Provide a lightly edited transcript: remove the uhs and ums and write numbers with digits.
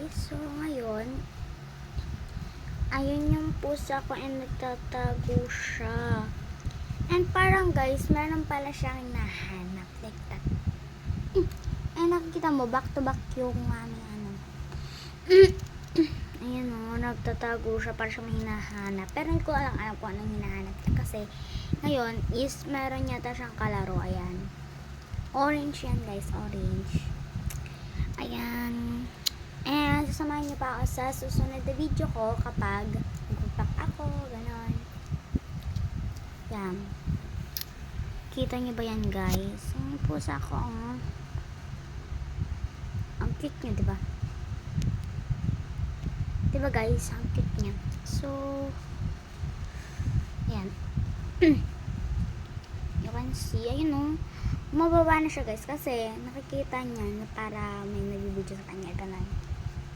guys. So, ngayon, ayun yung pusa ko and nagtatago siya. And parang guys, meron pala siyang hinahanap. Like that. And nakikita mo, back to back yung aming ano. Ayan o, nagtatago siya para siya may hinahanap. Pero hindi ko alam kung anong hinahanap niya. Kasi, ngayon, is meron yata siyang kalaro. Ayan. Orange yan guys, orange. Ayan. And sasamahan niyo pa ako sa susunod na video ko kapag mag-pack ako, ganon. Yan. Kita niyo ba yan guys? Ang pusa ko, oh. Ang cute niya, diba? Diba guys? Ang cute niya. So, yan. You can see, ayun oh. Mababa na siya guys kasi nakikita niya na para may nagbibideo sa kanya. Ganun.